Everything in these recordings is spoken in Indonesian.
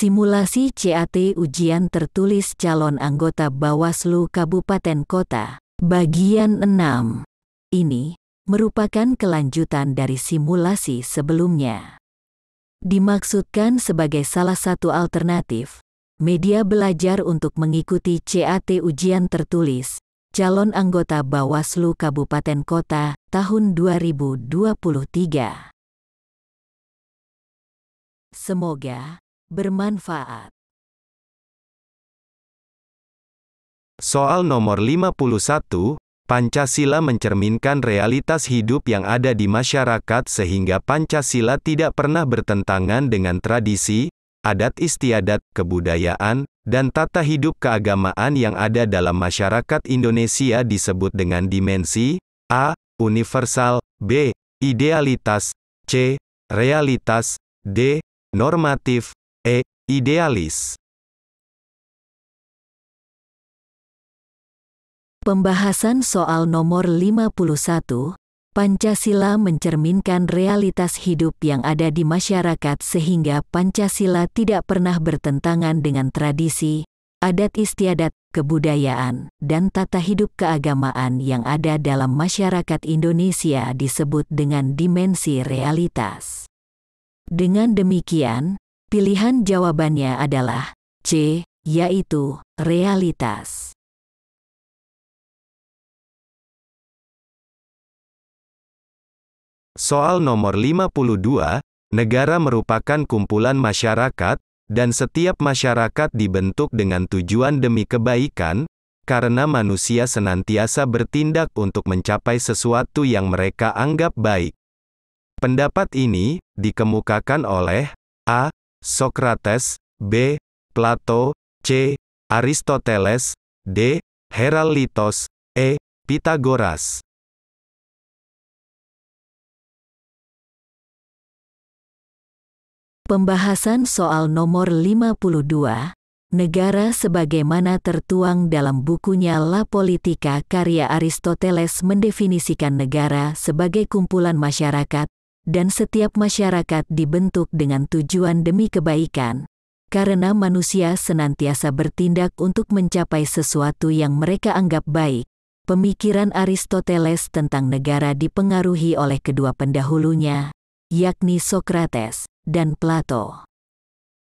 Simulasi CAT Ujian Tertulis Calon Anggota Bawaslu Kabupaten Kota, bagian 6. Ini merupakan kelanjutan dari simulasi sebelumnya. Dimaksudkan sebagai salah satu alternatif media belajar untuk mengikuti CAT Ujian Tertulis Calon Anggota Bawaslu Kabupaten Kota tahun 2023. Semoga bermanfaat. Soal nomor 51, Pancasila mencerminkan realitas hidup yang ada di masyarakat sehingga Pancasila tidak pernah bertentangan dengan tradisi, adat istiadat, kebudayaan, dan tata hidup keagamaan yang ada dalam masyarakat Indonesia disebut dengan dimensi A. Universal, B. Idealitas, C. Realitas, D. Normatif, E. Idealis. Pembahasan soal nomor 51, Pancasila mencerminkan realitas hidup yang ada di masyarakat sehingga Pancasila tidak pernah bertentangan dengan tradisi, adat istiadat, kebudayaan, dan tata hidup keagamaan yang ada dalam masyarakat Indonesia disebut dengan dimensi realitas. Dengan demikian, pilihan jawabannya adalah C, yaitu realitas. Soal nomor 52, negara merupakan kumpulan masyarakat, dan setiap masyarakat dibentuk dengan tujuan demi kebaikan, karena manusia senantiasa bertindak untuk mencapai sesuatu yang mereka anggap baik. Pendapat ini dikemukakan oleh A. Socrates, B. Plato, C. Aristoteles, D. Heraclitus, E. Pythagoras. Pembahasan soal nomor 52, negara sebagaimana tertuang dalam bukunya La Politica karya Aristoteles mendefinisikan negara sebagai kumpulan masyarakat, dan setiap masyarakat dibentuk dengan tujuan demi kebaikan, karena manusia senantiasa bertindak untuk mencapai sesuatu yang mereka anggap baik. Pemikiran Aristoteles tentang negara dipengaruhi oleh kedua pendahulunya, yakni Socrates dan Plato.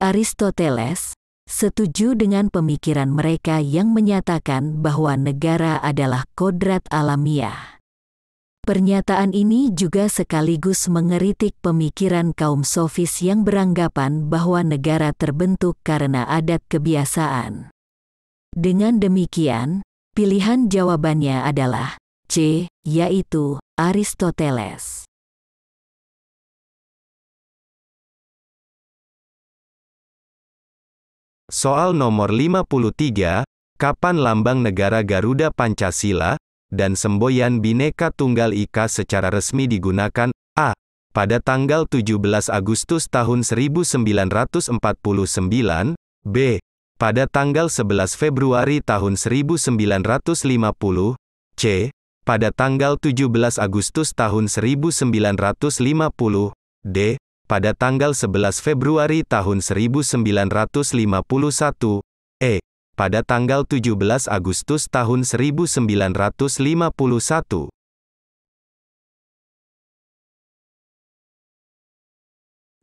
Aristoteles setuju dengan pemikiran mereka yang menyatakan bahwa negara adalah kodrat alamiah. Pernyataan ini juga sekaligus mengeritik pemikiran kaum sofis yang beranggapan bahwa negara terbentuk karena adat kebiasaan. Dengan demikian, pilihan jawabannya adalah C, yaitu Aristoteles. Soal nomor 53, kapan lambang negara Garuda Pancasila dan semboyan Bhinneka Tunggal Ika secara resmi digunakan? A. Pada tanggal 17 Agustus tahun 1949, B. Pada tanggal 11 Februari tahun 1950, C. Pada tanggal 17 Agustus tahun 1950, D. Pada tanggal 11 Februari tahun 1951, E. Pada tanggal 17 Agustus tahun 1951.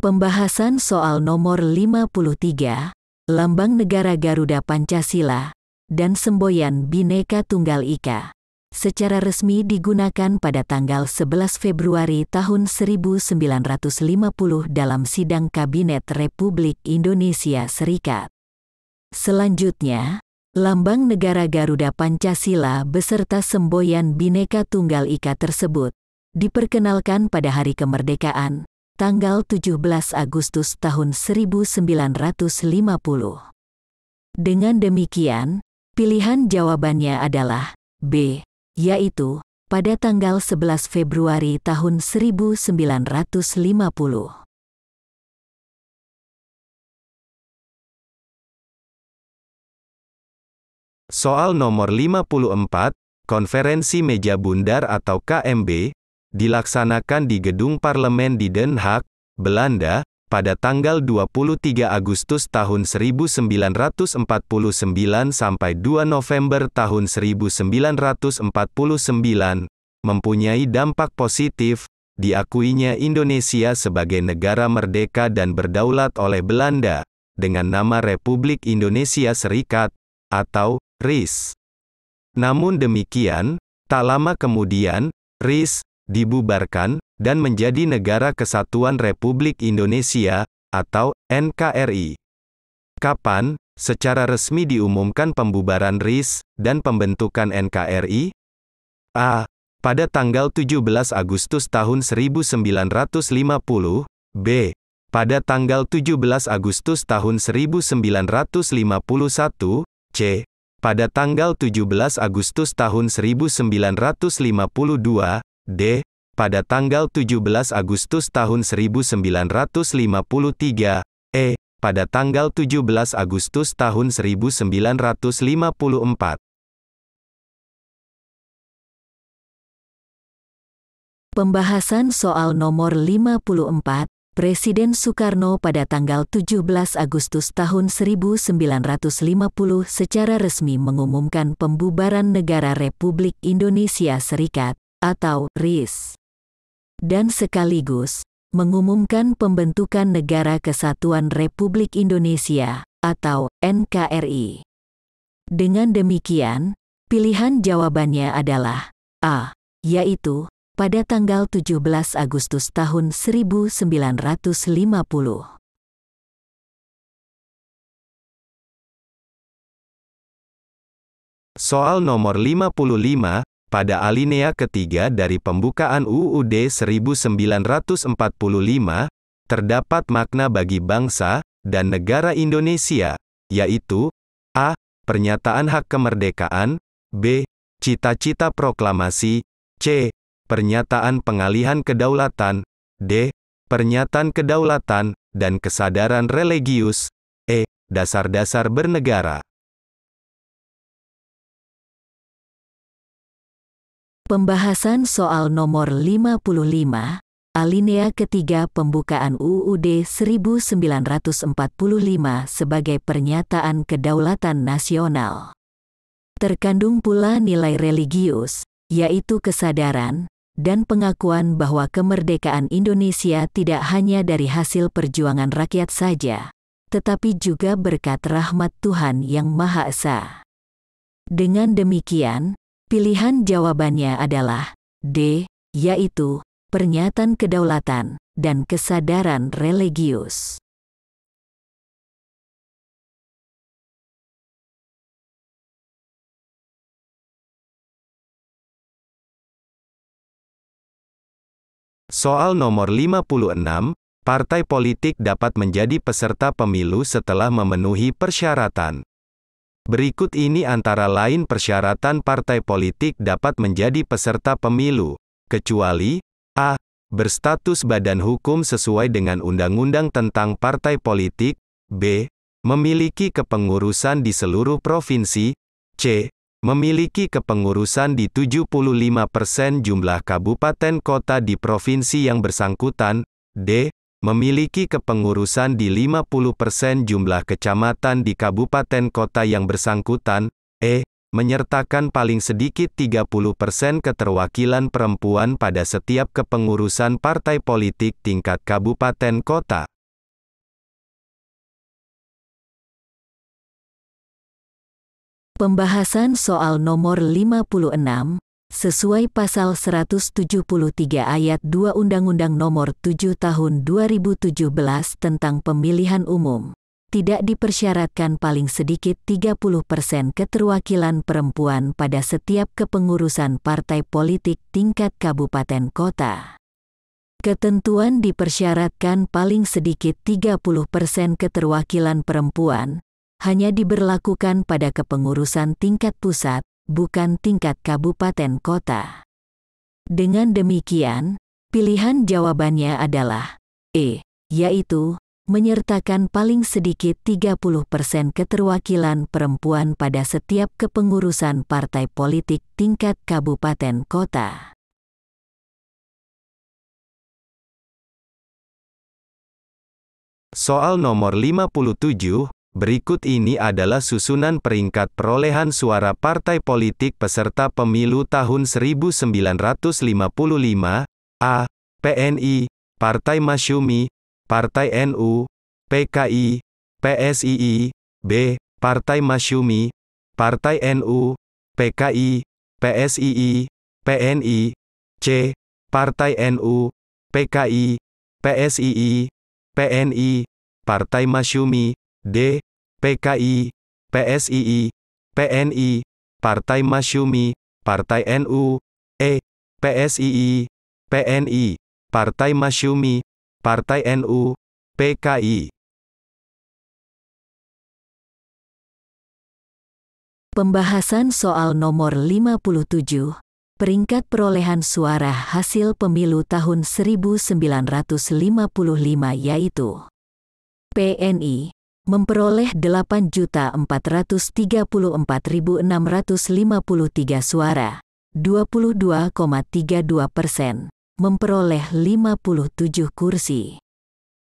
Pembahasan soal nomor 53, lambang negara Garuda Pancasila, dan semboyan Bhinneka Tunggal Ika, secara resmi digunakan pada tanggal 11 Februari tahun 1950 dalam sidang Kabinet Republik Indonesia Serikat. Selanjutnya, lambang negara Garuda Pancasila beserta semboyan Bhinneka Tunggal Ika tersebut diperkenalkan pada hari kemerdekaan, tanggal 17 Agustus tahun 1950. Dengan demikian, pilihan jawabannya adalah B, yaitu pada tanggal 11 Februari tahun 1950. Soal nomor 54, Konferensi Meja Bundar atau KMB, dilaksanakan di Gedung Parlemen di Den Haag, Belanda, pada tanggal 23 Agustus tahun 1949 sampai 2 November tahun 1949, mempunyai dampak positif. Diakuinya Indonesia sebagai negara merdeka dan berdaulat oleh Belanda, dengan nama Republik Indonesia Serikat, atau RIS. Namun demikian, tak lama kemudian, RIS dibubarkan dan menjadi Negara Kesatuan Republik Indonesia, atau NKRI. Kapan, secara resmi diumumkan pembubaran RIS dan pembentukan NKRI? A. Pada tanggal 17 Agustus tahun 1950, B. Pada tanggal 17 Agustus tahun 1951, C. Pada tanggal 17 Agustus tahun 1952, D. Pada tanggal 17 Agustus tahun 1953, E. Pada tanggal 17 Agustus tahun 1954. Pembahasan soal nomor 54, Presiden Soekarno pada tanggal 17 Agustus tahun 1950 secara resmi mengumumkan pembubaran Negara Republik Indonesia Serikat, atau RIS, dan sekaligus mengumumkan pembentukan Negara Kesatuan Republik Indonesia, atau NKRI. Dengan demikian, pilihan jawabannya adalah A, yaitu pada tanggal 17 Agustus tahun 1950. Soal nomor 55, pada alinea ketiga dari pembukaan UUD 1945, terdapat makna bagi bangsa dan negara Indonesia, yaitu A. Pernyataan hak kemerdekaan, B. Cita-cita proklamasi, C. Pernyataan pengalihan kedaulatan, D. Pernyataan kedaulatan dan kesadaran religius, E. Dasar-dasar bernegara. Pembahasan soal nomor 55, alinea ketiga pembukaan UUD 1945 sebagai pernyataan kedaulatan nasional. Terkandung pula nilai religius, yaitu kesadaran dan pengakuan bahwa kemerdekaan Indonesia tidak hanya dari hasil perjuangan rakyat saja, tetapi juga berkat rahmat Tuhan Yang Maha Esa. Dengan demikian, pilihan jawabannya adalah D, yaitu pernyataan kedaulatan dan kesadaran religius. Soal nomor 56, partai politik dapat menjadi peserta pemilu setelah memenuhi persyaratan. Berikut ini antara lain persyaratan partai politik dapat menjadi peserta pemilu, kecuali A. Berstatus badan hukum sesuai dengan Undang-Undang tentang Partai Politik, B. Memiliki kepengurusan di seluruh provinsi, C. Memiliki kepengurusan di 75% jumlah kabupaten kota di provinsi yang bersangkutan, D. Memiliki kepengurusan di 50% jumlah kecamatan di kabupaten kota yang bersangkutan, E. Menyertakan paling sedikit 30% keterwakilan perempuan pada setiap kepengurusan partai politik tingkat kabupaten kota. Pembahasan soal nomor 56, sesuai pasal 173 ayat 2 Undang-Undang Nomor 7 Tahun 2017 tentang Pemilihan Umum, tidak dipersyaratkan paling sedikit 30% keterwakilan perempuan pada setiap kepengurusan partai politik tingkat kabupaten kota. Ketentuan dipersyaratkan paling sedikit 30% keterwakilan perempuan, hanya diberlakukan pada kepengurusan tingkat pusat, bukan tingkat kabupaten kota. Dengan demikian, pilihan jawabannya adalah E, yaitu menyertakan paling sedikit 30% keterwakilan perempuan pada setiap kepengurusan partai politik tingkat kabupaten kota. Soal nomor 57, berikut ini adalah susunan peringkat perolehan suara partai politik peserta pemilu tahun 1955. A. PNI, Partai Masyumi, Partai NU, PKI, PSII. B. Partai Masyumi, Partai NU, PKI, PSII, PNI. C. Partai NU, PKI, PSII, PNI, Partai Masyumi. D. PKI, PSII, PNI, Partai Masyumi, Partai NU. E. PSII, PNI, Partai Masyumi, Partai NU, PKI. Pembahasan soal nomor 57, peringkat perolehan suara hasil pemilu tahun 1955 yaitu PNI memperoleh 8.434.653 suara, 22,32%, memperoleh 57 kursi.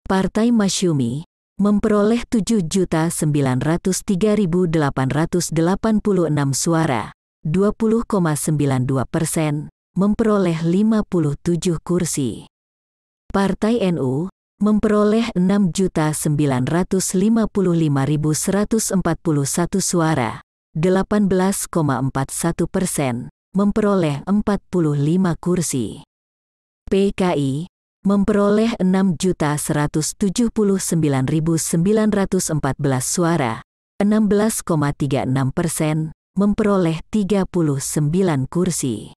Partai Masyumi memperoleh 7.903.886 suara, 20,92%, memperoleh 57 kursi. Partai NU memperoleh 6.955.141 suara, 18,41%, memperoleh 45 kursi. PKI memperoleh 6.179.914 suara, 16,36%, memperoleh 39 kursi.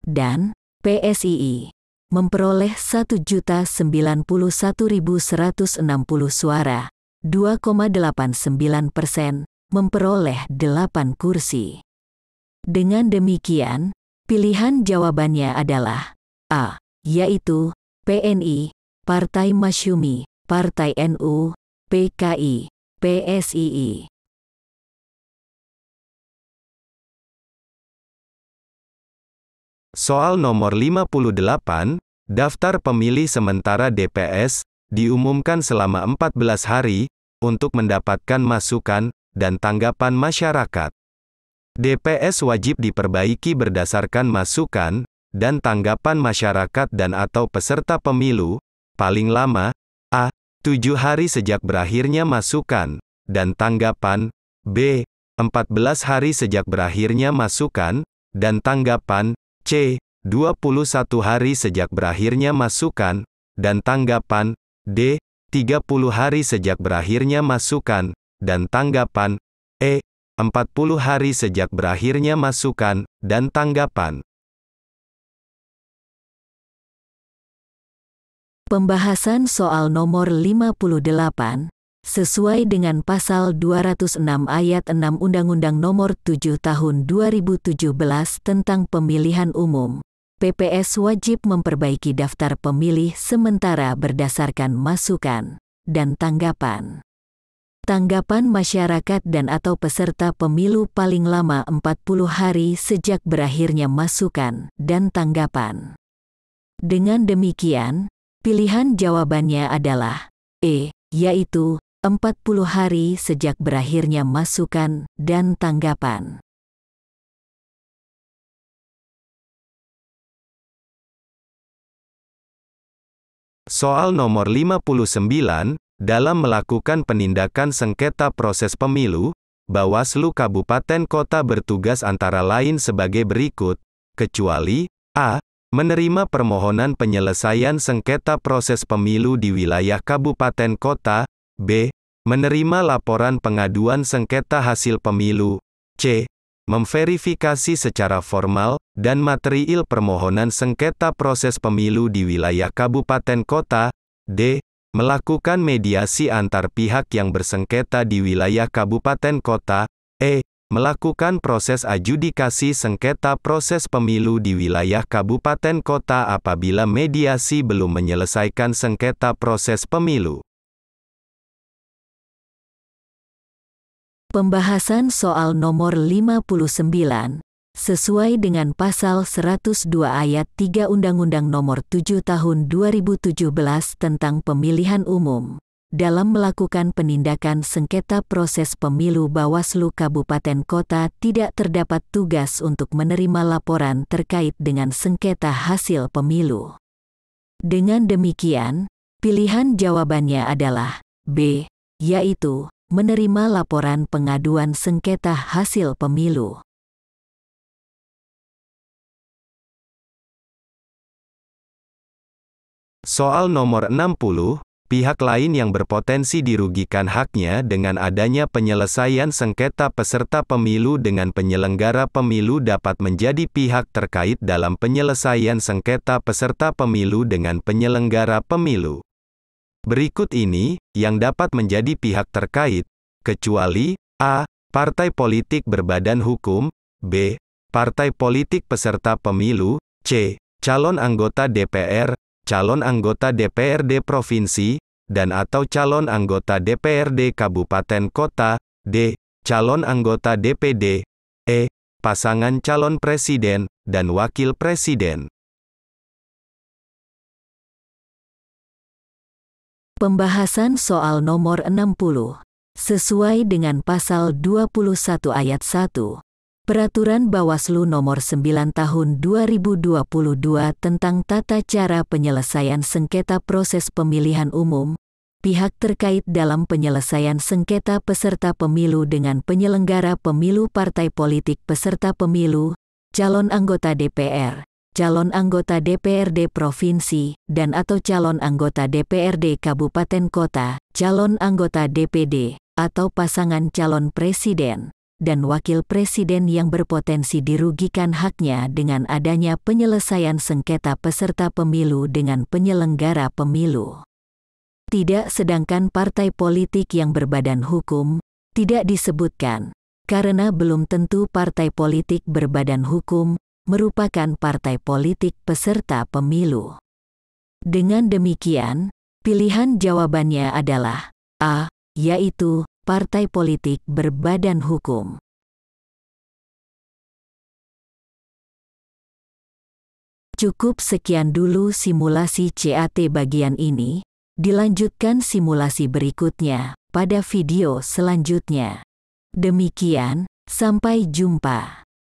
Dan PSII memperoleh 1.091.160 suara, 2,89%, memperoleh 8 kursi. Dengan demikian, pilihan jawabannya adalah A, yaitu PNI, Partai Masyumi, Partai NU, PKI, PSII. Soal nomor 58, daftar pemilih sementara DPS, diumumkan selama 14 hari, untuk mendapatkan masukan, dan tanggapan masyarakat. DPS wajib diperbaiki berdasarkan masukan, dan tanggapan masyarakat dan atau peserta pemilu, paling lama, A. 7 hari sejak berakhirnya masukan, dan tanggapan, B. 14 hari sejak berakhirnya masukan, dan tanggapan, C. 21 hari sejak berakhirnya masukan, dan tanggapan, D. 30 hari sejak berakhirnya masukan, dan tanggapan, E. 40 hari sejak berakhirnya masukan, dan tanggapan. Pembahasan soal nomor 58, sesuai dengan pasal 206 ayat 6 Undang-Undang Nomor 7 Tahun 2017 tentang Pemilihan Umum, PPS wajib memperbaiki daftar pemilih sementara berdasarkan masukan dan tanggapan. Tanggapan masyarakat dan atau peserta pemilu paling lama 40 hari sejak berakhirnya masukan dan tanggapan. Dengan demikian, pilihan jawabannya adalah E, yaitu 40 hari sejak berakhirnya masukan dan tanggapan. Soal nomor 59, dalam melakukan penindakan sengketa proses pemilu, Bawaslu Kabupaten Kota bertugas antara lain sebagai berikut, kecuali A. Menerima permohonan penyelesaian sengketa proses pemilu di wilayah Kabupaten Kota. B. Menerima laporan pengaduan sengketa hasil pemilu. C. Memverifikasi secara formal dan material permohonan sengketa proses pemilu di wilayah Kabupaten Kota. D. Melakukan mediasi antar pihak yang bersengketa di wilayah Kabupaten Kota. E. Melakukan proses adjudikasi sengketa proses pemilu di wilayah Kabupaten Kota apabila mediasi belum menyelesaikan sengketa proses pemilu. Pembahasan soal nomor 59, sesuai dengan pasal 102 ayat 3 Undang-Undang Nomor 7 Tahun 2017 tentang Pemilihan Umum, dalam melakukan penindakan sengketa proses pemilu Bawaslu Kabupaten Kota tidak terdapat tugas untuk menerima laporan terkait dengan sengketa hasil pemilu. Dengan demikian, pilihan jawabannya adalah B, yaitu menerima laporan pengaduan sengketa hasil pemilu. Soal nomor 60, pihak lain yang berpotensi dirugikan haknya dengan adanya penyelesaian sengketa peserta pemilu dengan penyelenggara pemilu dapat menjadi pihak terkait dalam penyelesaian sengketa peserta pemilu dengan penyelenggara pemilu. Berikut ini, yang dapat menjadi pihak terkait, kecuali A. Partai politik berbadan hukum, B. Partai politik peserta pemilu, C. Calon anggota DPR, calon anggota DPRD Provinsi, dan atau calon anggota DPRD Kabupaten Kota, D. Calon anggota DPD, E. Pasangan calon presiden, dan wakil presiden. Pembahasan soal nomor 60. Sesuai dengan pasal 21 ayat 1. Peraturan Bawaslu Nomor 9 Tahun 2022 tentang tata cara penyelesaian sengketa proses pemilihan umum, pihak terkait dalam penyelesaian sengketa peserta pemilu dengan penyelenggara pemilu partai politik peserta pemilu, calon anggota DPR, calon anggota DPRD Provinsi, dan atau calon anggota DPRD Kabupaten Kota, calon anggota DPD, atau pasangan calon presiden dan wakil presiden yang berpotensi dirugikan haknya dengan adanya penyelesaian sengketa peserta pemilu dengan penyelenggara pemilu. Tidak sedangkan partai politik yang berbadan hukum, tidak disebutkan, karena belum tentu partai politik berbadan hukum merupakan partai politik peserta pemilu. Dengan demikian, pilihan jawabannya adalah A, yaitu partai politik berbadan hukum. Cukup sekian dulu simulasi CAT bagian ini, dilanjutkan simulasi berikutnya pada video selanjutnya. Demikian, sampai jumpa.